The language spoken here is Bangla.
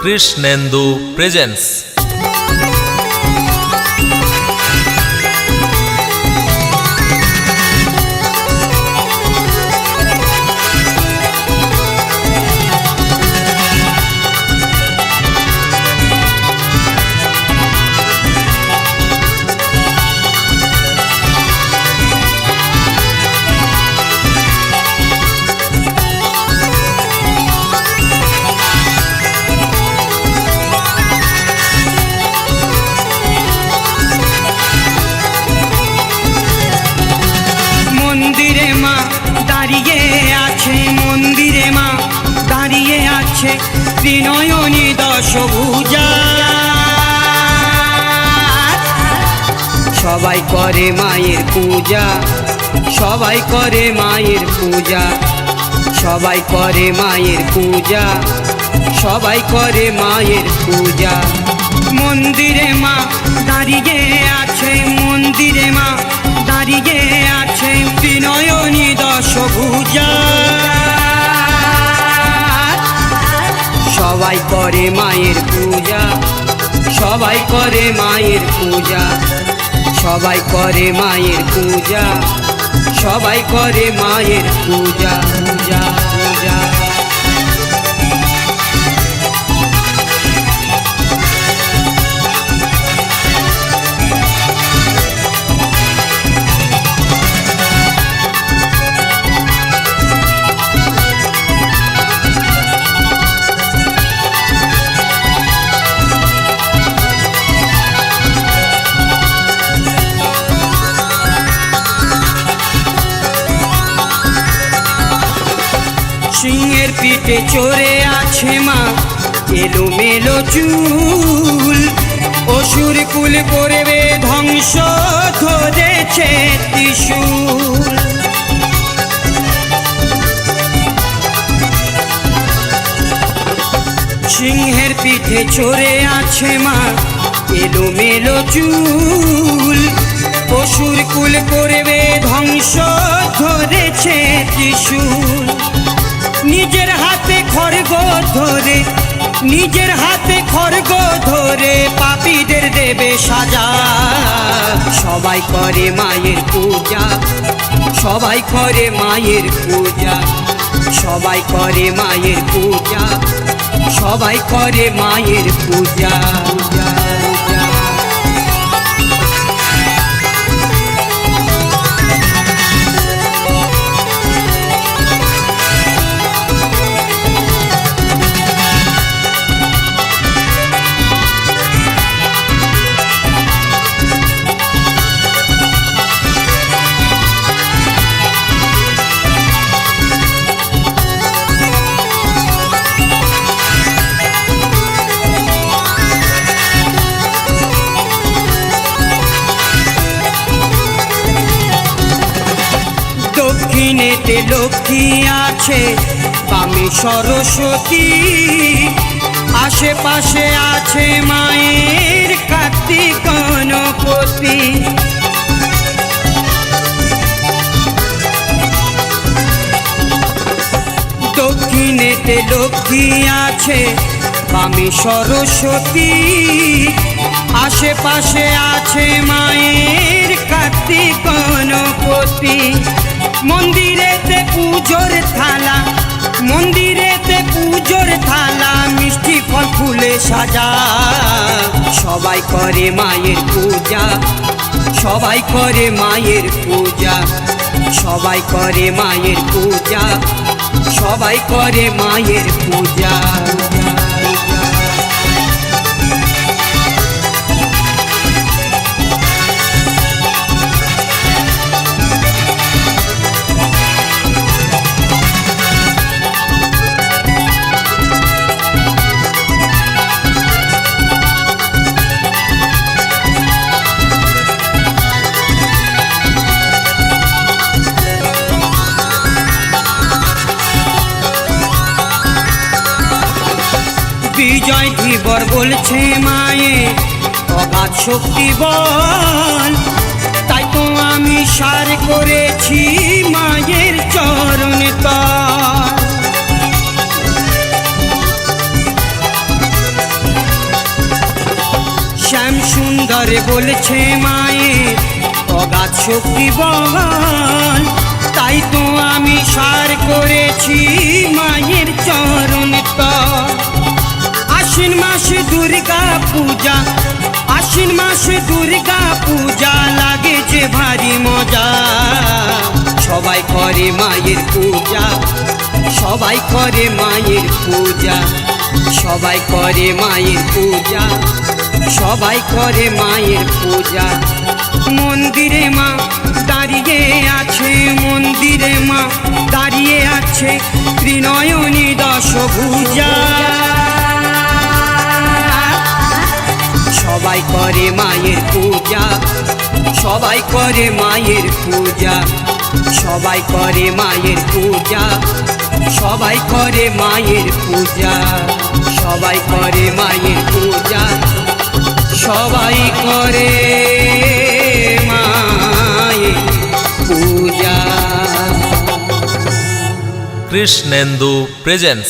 কৃষ্ণেন্দু প্রেজেন্টস। ত্রিনয়নী দশভুজা সবাই করে মায়ের পূজা, সবাই করে মায়ের পূজা, সবাই করে মায়ের পূজা, সবাই করে মায়ের পূজা। মন্দিরে মা দাঁড়িয়ে আছে, মন্দিরে মা দাঁড়িয়ে আছে ত্রিনয়নী দশভুজা। সবাই করে মায়ের পূজা, সবাই করে মায়ের পূজা, সবাই করে মায়ের পূজা, সবাই করে মায়ের পূজা পূজা পূজা। সিংহের পিঠে চড়ে আছে মা এলোমেলো চুল, অসুর কুল করবে ধ্বংস ধরেছে ত্রিশূল। সিংহের পিঠে চড়ে আছে মা এলোমেলো চুল, অসুর কুল করবে ধ্বংস ধরেছে ত্রিশূল। নিজের হাতে খড়গ ধরে, নিজের হাতে খড়গ ধরে পাপীদের দেবে সাজা। সবাই করে মায়ের পূজা, সবাই করে মায়ের পূজা, সবাই করে মায়ের পূজা, সবাই করে মায়ের পূজা পূজা পূজা। দক্ষিণেতে লক্ষ্মী আছে, বামে সরস্বতী, আশেপাশে আছে মায়ের কার্তিক গণপতি। দক্ষিণেতে লক্ষ্মী আছে, বামে সরস্বতী, আশেপাশে আছে মায়ের কার্তিক গণপতি। মন্দিরেতে পুজোর থালা, মন্দিরেতে পুজোর থালা, মিষ্টি ফল ফুলে সাজা। সবাই করে মায়ের পূজা, সবাই করে মায়ের পূজা, সবাই করে মায়ের পূজা, সবাই করে মায়ের পূজা। বিজয় ধীবর বলছে মায়ে অগাধ শক্তি বল, তাই তো আমি সার করেছি মায়ের চরণে তল। করে বলছে মায়ের অগাধ শক্তি বল, তাই তো আমি সার করেছি মায়ের চরণ তল। আশ্বিন মাসে দুর্গা পূজা, আশ্বিন মাসে দুর্গা পূজা লাগে যে ভারী মজা। সবাই করে মায়ের পূজা, সবাই করে মায়ের পূজা, সবাই করে মায়ের পূজা, সবাই করে মায়ের পূজা। মন্দিরে মা দাঁড়িয়ে আছে, মন্দিরে মা দাঁড়িয়ে আছে ত্রিনয়নী দশভুজা। সবাই করে মায়ের পূজা, সবাই করে মায়ের পূজা, সবাই করে মায়ের পূজা, সবাই করে মায়ের পূজা, সবাই করে মায়ের পূজা, সবাই করে মায়ের পূজা। কৃষ্ণেন্দু প্রেজেন্স।